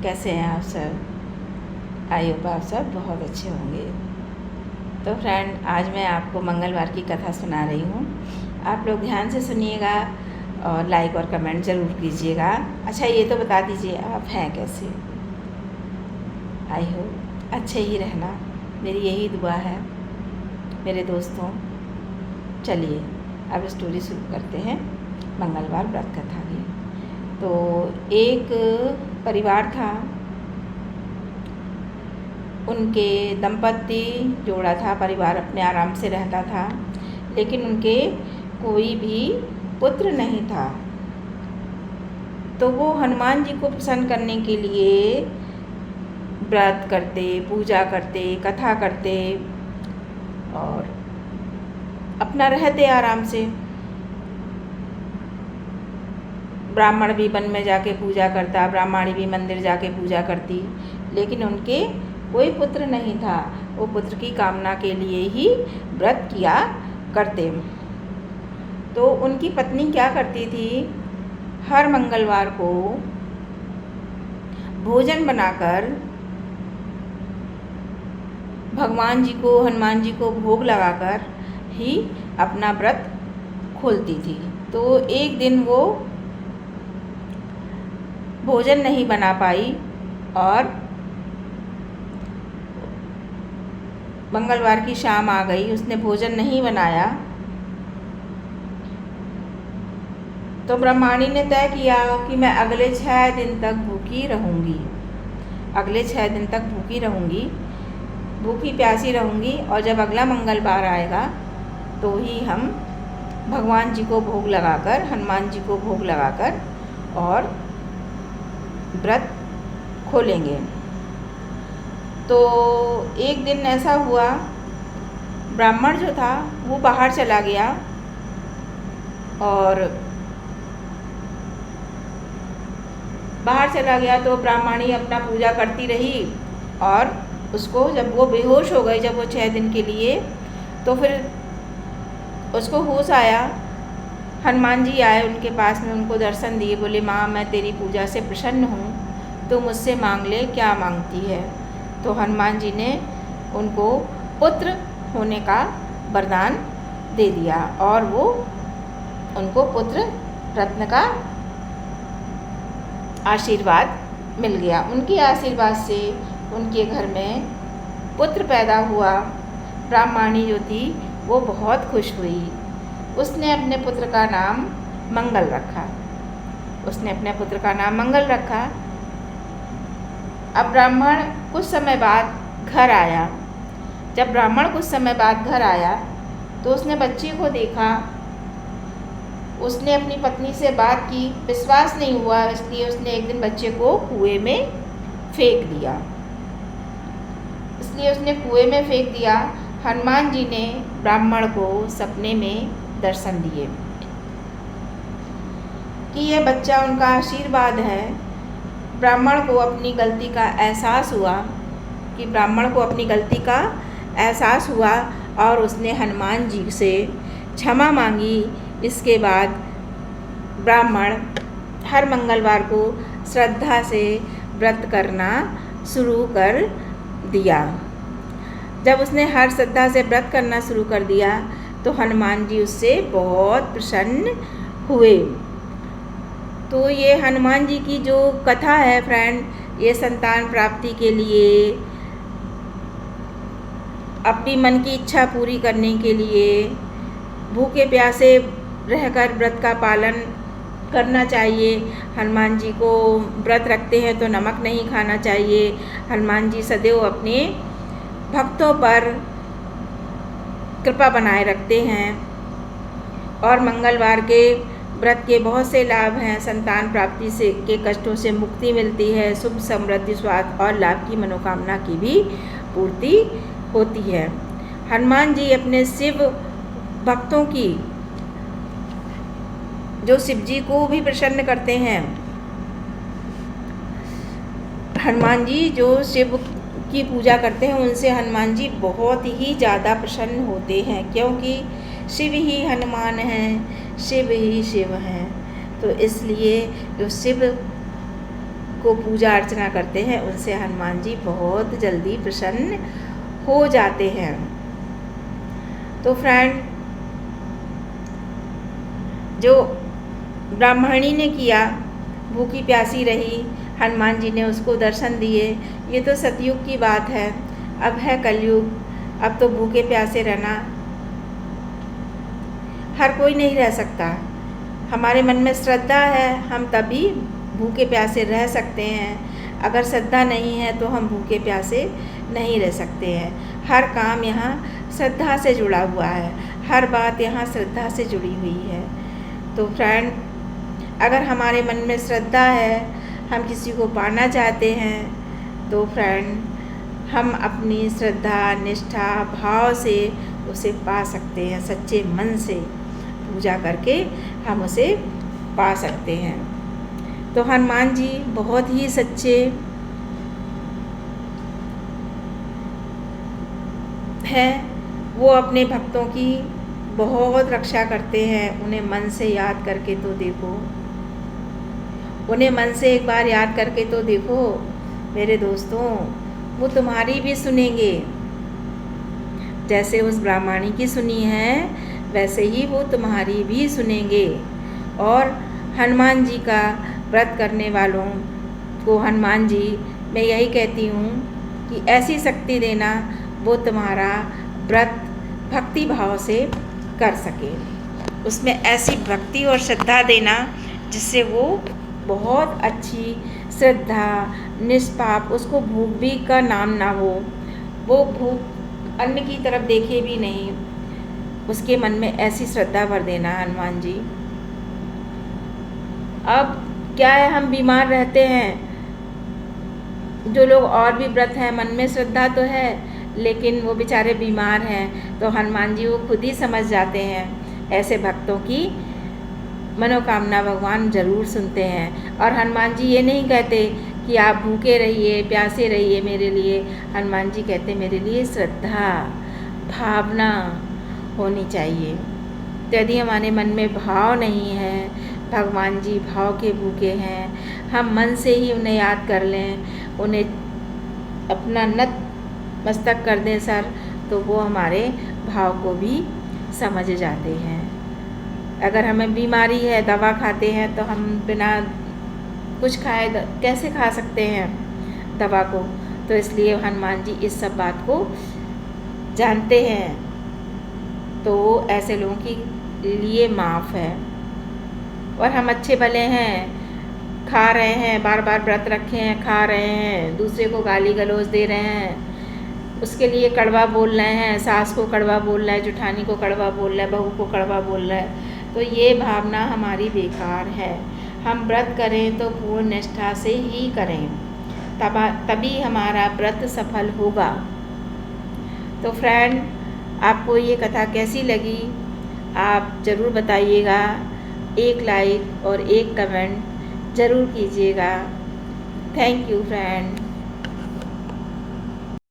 कैसे हैं आप सब? आई होप आप सब बहुत अच्छे होंगे। तो फ्रेंड, आज मैं आपको मंगलवार की कथा सुना रही हूँ। आप लोग ध्यान से सुनिएगा और लाइक और कमेंट ज़रूर कीजिएगा। अच्छा, ये तो बता दीजिए आप हैं कैसे? आई होप अच्छे ही रहना, मेरी यही दुआ है मेरे दोस्तों। चलिए अब स्टोरी शुरू करते हैं मंगलवार व्रत कथा की। तो एक परिवार था, उनके दंपति जोड़ा था, परिवार अपने आराम से रहता था, लेकिन उनके कोई भी पुत्र नहीं था। तो वो हनुमान जी को प्रसन्न करने के लिए व्रत करते, पूजा करते, कथा करते और अपना रहते आराम से। ब्राह्मण भी वन में जाके पूजा करता, ब्राह्मणी भी मंदिर जाके पूजा करती, लेकिन उनके कोई पुत्र नहीं था। वो पुत्र की कामना के लिए ही व्रत किया करते। तो उनकी पत्नी क्या करती थी, हर मंगलवार को भोजन बनाकर भगवान जी को, हनुमान जी को भोग लगाकर ही अपना व्रत खोलती थी। तो एक दिन वो भोजन नहीं बना पाई और मंगलवार की शाम आ गई, उसने भोजन नहीं बनाया। तो ब्रह्माणी ने तय किया कि मैं अगले 6 दिन तक भूखी रहूँगी, अगले 6 दिन तक भूखी रहूँगी, भूखी प्यासी रहूँगी, और जब अगला मंगलवार आएगा तो ही हम भगवान जी को भोग लगाकर, हनुमान जी को भोग लगाकर और व्रत खोलेंगे। तो एक दिन ऐसा हुआ, ब्राह्मण जो था वो बाहर चला गया और तो ब्राह्मणी अपना पूजा करती रही और उसको, जब वो बेहोश हो गई, जब वो 6 दिन के लिए, तो फिर उसको होश आया। हनुमान जी आए उनके पास में, उनको दर्शन दिए, बोले माँ मैं तेरी पूजा से प्रसन्न हूँ, तो मुझसे मांग ले, क्या मांगती है। तो हनुमान जी ने उनको पुत्र होने का वरदान दे दिया और वो उनको पुत्र रत्न का आशीर्वाद मिल गया। उनके आशीर्वाद से उनके घर में पुत्र पैदा हुआ। ब्राह्मणी जो थी वो बहुत खुश हुई। उसने अपने पुत्र का नाम मंगल रखा। अब ब्राह्मण कुछ समय बाद घर आया। जब ब्राह्मण कुछ समय बाद घर आया तो उसने बच्चे को देखा। उसने अपनी पत्नी से बात की, विश्वास नहीं हुआ, इसलिए उसने एक दिन बच्चे को कुएं में फेंक दिया। हनुमान जी ने ब्राह्मण को सपने में दर्शन दिए कि यह बच्चा उनका आशीर्वाद है। ब्राह्मण को अपनी गलती का एहसास हुआ और उसने हनुमान जी से क्षमा मांगी। इसके बाद ब्राह्मण हर मंगलवार को श्रद्धा से व्रत करना शुरू कर दिया। जब उसने हर श्रद्धा से व्रत करना शुरू कर दिया तो हनुमान जी उससे बहुत प्रसन्न हुए। तो ये हनुमान जी की जो कथा है फ्रेंड, ये संतान प्राप्ति के लिए, अपनी मन की इच्छा पूरी करने के लिए, भूखे प्यासे रहकर व्रत का पालन करना चाहिए। हनुमान जी को व्रत रखते हैं तो नमक नहीं खाना चाहिए। हनुमान जी सदैव अपने भक्तों पर कृपा बनाए रखते हैं और मंगलवार के व्रत के बहुत से लाभ हैं। संतान प्राप्ति से के कष्टों से मुक्ति मिलती है, सुख समृद्धि स्वास्थ्य और लाभ की मनोकामना की भी पूर्ति होती है। हनुमान जी अपने शिव भक्तों की, जो शिव जी को भी प्रसन्न करते हैं, हनुमान जी जो शिव की पूजा करते हैं उनसे हनुमान जी बहुत ही ज़्यादा प्रसन्न होते हैं, क्योंकि शिव ही हनुमान हैं, शिव ही शिव हैं। तो इसलिए जो शिव को पूजा अर्चना करते हैं उनसे हनुमान जी बहुत जल्दी प्रसन्न हो जाते हैं। तो फ्रेंड, जो ब्राह्मणी ने किया, भूखी प्यासी रही, हनुमान जी ने उसको दर्शन दिए, ये तो सतयुग की बात है। अब है कलयुग, अब तो भूखे प्यासे रहना हर कोई नहीं रह सकता। हमारे मन में श्रद्धा है, हम तभी भूखे प्यासे रह सकते हैं। अगर श्रद्धा नहीं है तो हम भूखे प्यासे नहीं रह सकते हैं। हर काम यहाँ श्रद्धा से जुड़ा हुआ है, हर बात यहाँ श्रद्धा से जुड़ी हुई है। तो फ्रेंड, अगर हमारे मन में श्रद्धा है, हम किसी को पाना चाहते हैं, तो फ्रेंड हम अपनी श्रद्धा निष्ठा भाव से उसे पा सकते हैं। सच्चे मन से पूजा करके हम उसे पा सकते हैं। तो हनुमान जी बहुत ही सच्चे हैं। वो अपने भक्तों की बहुत रक्षा करते हैं। उन्हें मन से याद करके तो देखो, उन्हें मन से एक बार याद करके तो देखो मेरे दोस्तों, वो तुम्हारी भी सुनेंगे। जैसे उस ब्राह्मणी की सुनी है, वैसे ही वो तुम्हारी भी सुनेंगे। और हनुमान जी का व्रत करने वालों को हनुमान जी, मैं यही कहती हूँ कि ऐसी शक्ति देना वो तुम्हारा व्रत भक्ति भाव से कर सके। उसमें ऐसी भक्ति और श्रद्धा देना जिससे वो बहुत अच्छी श्रद्धा निष्पाप, उसको भूख भी का नाम ना हो, वो भूख अन्न की तरफ देखे भी नहीं, उसके मन में ऐसी श्रद्धा भर देना हनुमान जी। अब क्या है, हम बीमार रहते हैं, जो लोग और भी व्रत हैं, मन में श्रद्धा तो है लेकिन वो बेचारे बीमार हैं, तो हनुमान जी वो खुद ही समझ जाते हैं। ऐसे भक्तों की मनोकामना भगवान ज़रूर सुनते हैं। और हनुमान जी ये नहीं कहते कि आप भूखे रहिए प्यासे रहिए मेरे लिए, हनुमान जी कहते मेरे लिए श्रद्धा भावना होनी चाहिए। तो यदि हमारे मन में भाव नहीं है, भगवान जी भाव के भूखे हैं, हम मन से ही उन्हें याद कर लें, उन्हें अपना नत मस्तक कर दें सर, तो वो हमारे भाव को भी समझ जाते हैं। अगर हमें बीमारी है, दवा खाते हैं, तो हम बिना कुछ खाए कैसे खा सकते हैं दवा को। तो इसलिए हनुमान जी इस सब बात को जानते हैं, तो ऐसे लोगों के लिए माफ़ है। और हम अच्छे भले हैं, खा रहे हैं, बार बार व्रत रखे हैं, खा रहे हैं, दूसरे को गाली गलौज दे रहे हैं, उसके लिए कड़वा बोल रहे हैं, सास को कड़वा बोल रहा है, जुठानी को कड़वा बोल रहा है, बहू को कड़वा बोल रहा है, तो ये भावना हमारी बेकार है। हम व्रत करें तो पूर्ण निष्ठा से ही करें, तभी हमारा व्रत सफल होगा। तो फ्रेंड, आपको ये कथा कैसी लगी आप ज़रूर बताइएगा। एक लाइक और एक कमेंट ज़रूर कीजिएगा। Thank you friend.